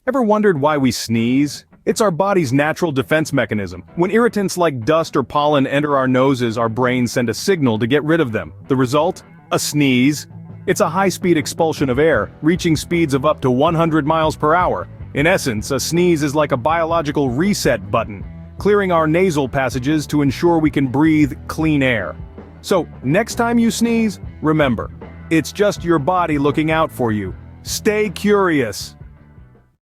Ever wondered why we sneeze? It's our body's natural defense mechanism. When irritants like dust or pollen enter our noses, our brains send a signal to get rid of them. The result? A sneeze. It's a high-speed expulsion of air, reaching speeds of up to 100 miles per hour. In essence, a sneeze is like a biological reset button, clearing our nasal passages to ensure we can breathe clean air. So, next time you sneeze, remember, it's just your body looking out for you. Stay curious.